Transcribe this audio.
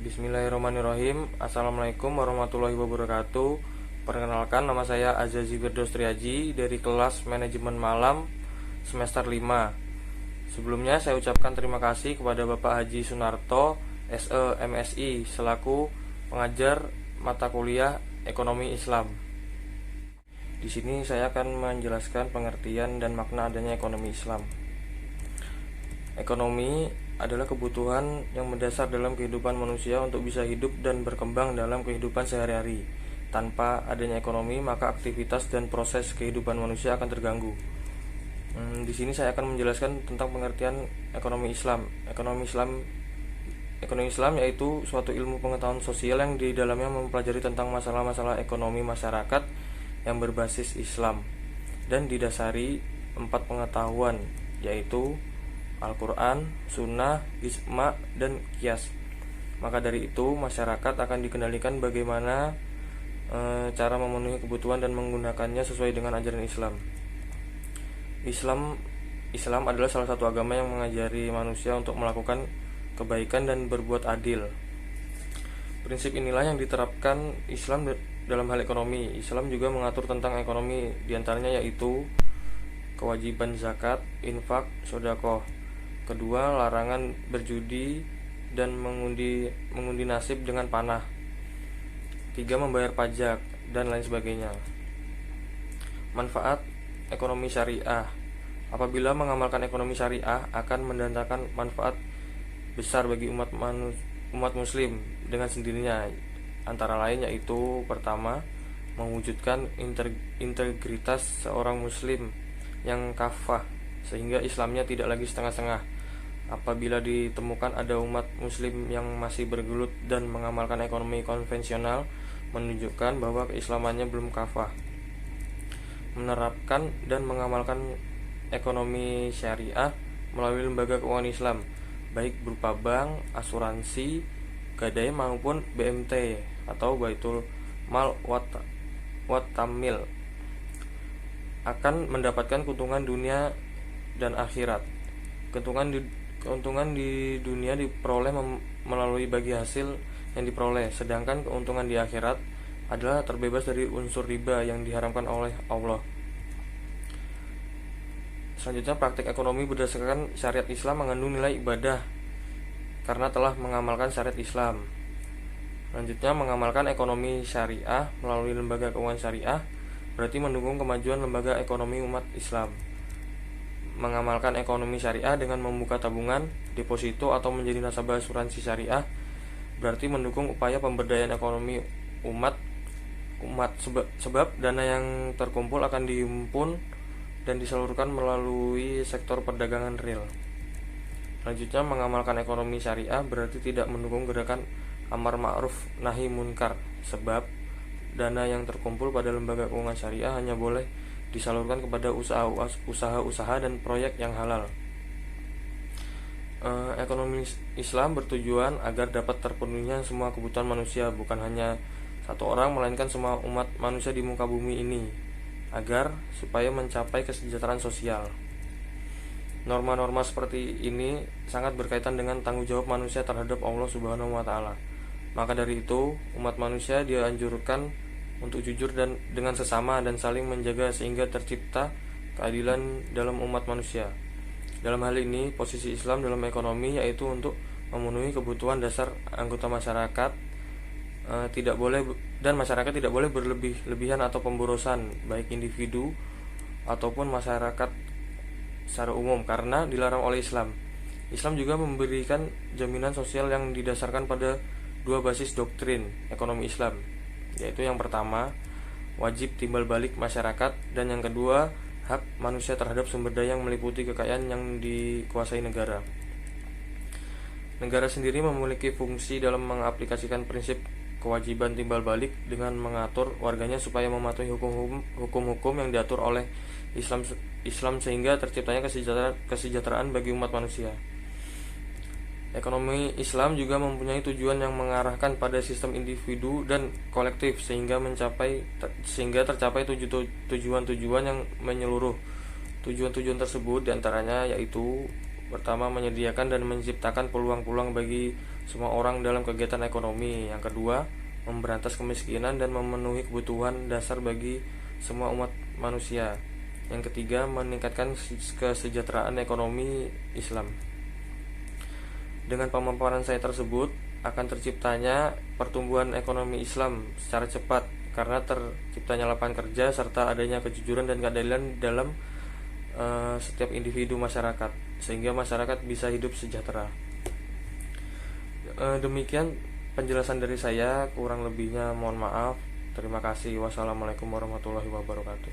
Bismillahirrahmanirrahim. Assalamualaikum warahmatullahi wabarakatuh. Perkenalkan, nama saya Azazi Firdaus Triaji dari kelas Manajemen Malam semester 5. Sebelumnya saya ucapkan terima kasih kepada Bapak Haji Sunarto, SE MSI, selaku pengajar mata kuliah Ekonomi Islam. Di sini saya akan menjelaskan pengertian dan makna adanya ekonomi Islam. Ekonomi adalah kebutuhan yang mendasar dalam kehidupan manusia untuk bisa hidup dan berkembang dalam kehidupan sehari-hari. Tanpa adanya ekonomi, maka aktivitas dan proses kehidupan manusia akan terganggu. Di sini saya akan menjelaskan tentang pengertian ekonomi Islam. Ekonomi Islam yaitu suatu ilmu pengetahuan sosial yang di dalamnya mempelajari tentang masalah-masalah ekonomi masyarakat yang berbasis Islam dan didasari 4 pengetahuan, yaitu Al-Quran, Sunnah, Ijma, dan Qiyas. Maka dari itu masyarakat akan dikendalikan bagaimana cara memenuhi kebutuhan dan menggunakannya sesuai dengan ajaran Islam. Islam adalah salah satu agama yang mengajari manusia untuk melakukan kebaikan dan berbuat adil. Prinsip inilah yang diterapkan Islam dalam hal ekonomi. Islam juga mengatur tentang ekonomi, diantaranya yaitu kewajiban zakat, infak, sedekah. Kedua, larangan berjudi dan mengundi nasib dengan panah. 3, membayar pajak dan lain sebagainya. Manfaat ekonomi syariah. Apabila mengamalkan ekonomi syariah akan mendatangkan manfaat besar bagi umat muslim dengan sendirinya. Antara lain yaitu pertama, mewujudkan integritas seorang muslim yang kafah, sehingga Islamnya tidak lagi setengah-setengah. Apabila ditemukan ada umat muslim yang masih bergelut dan mengamalkan ekonomi konvensional, menunjukkan bahwa keislamannya belum kafah. Menerapkan dan mengamalkan ekonomi syariah melalui lembaga keuangan Islam, baik berupa bank, asuransi, gadai maupun BMT atau Baitul Mal wat Tamil, akan mendapatkan keuntungan dunia dan akhirat. Keuntungan di dunia diperoleh melalui bagi hasil yang diperoleh, sedangkan keuntungan di akhirat adalah terbebas dari unsur riba yang diharamkan oleh Allah. Selanjutnya, praktik ekonomi berdasarkan syariat Islam mengandung nilai ibadah karena telah mengamalkan syariat Islam. Selanjutnya, mengamalkan ekonomi syariah melalui lembaga keuangan syariah berarti mendukung kemajuan lembaga ekonomi umat Islam. Mengamalkan ekonomi syariah dengan membuka tabungan, deposito, atau menjadi nasabah asuransi syariah berarti mendukung upaya pemberdayaan ekonomi umat sebab dana yang terkumpul akan dihimpun dan disalurkan melalui sektor perdagangan real. Selanjutnya, mengamalkan ekonomi syariah berarti tidak mendukung gerakan amar ma'ruf nahi munkar, sebab dana yang terkumpul pada lembaga keuangan syariah hanya boleh disalurkan kepada usaha-usaha dan proyek yang halal. Ekonomi Islam bertujuan agar dapat terpenuhinya semua kebutuhan manusia, bukan hanya satu orang melainkan semua umat manusia di muka bumi ini, agar supaya mencapai kesejahteraan sosial. Norma-norma seperti ini sangat berkaitan dengan tanggung jawab manusia terhadap Allah Subhanahu wa taala. Maka dari itu, umat manusia dianjurkan untuk jujur dan dengan sesama dan saling menjaga sehingga tercipta keadilan dalam umat manusia. Dalam hal ini, posisi Islam dalam ekonomi yaitu untuk memenuhi kebutuhan dasar anggota masyarakat, masyarakat tidak boleh berlebihan atau pemborosan, baik individu ataupun masyarakat secara umum, karena dilarang oleh Islam. Islam juga memberikan jaminan sosial yang didasarkan pada 2 basis doktrin ekonomi Islam, yaitu yang pertama, wajib timbal balik masyarakat, dan yang kedua, hak manusia terhadap sumber daya yang meliputi kekayaan yang dikuasai negara. Negara sendiri memiliki fungsi dalam mengaplikasikan prinsip kewajiban timbal balik dengan mengatur warganya supaya mematuhi hukum-hukum yang diatur oleh Islam sehingga terciptanya kesejahteraan bagi umat manusia. Ekonomi Islam juga mempunyai tujuan yang mengarahkan pada sistem individu dan kolektif sehingga tercapai tujuan-tujuan yang menyeluruh. Tujuan-tujuan tersebut diantaranya yaitu pertama, menyediakan dan menciptakan peluang-peluang bagi semua orang dalam kegiatan ekonomi. Yang kedua, memberantas kemiskinan dan memenuhi kebutuhan dasar bagi semua umat manusia. Yang ketiga, meningkatkan kesejahteraan ekonomi Islam. Dengan pemaparan saya tersebut, akan terciptanya pertumbuhan ekonomi Islam secara cepat karena terciptanya lapangan kerja serta adanya kejujuran dan keadilan dalam setiap individu masyarakat, sehingga masyarakat bisa hidup sejahtera. Demikian penjelasan dari saya, kurang lebihnya mohon maaf. Terima kasih. Wassalamualaikum warahmatullahi wabarakatuh.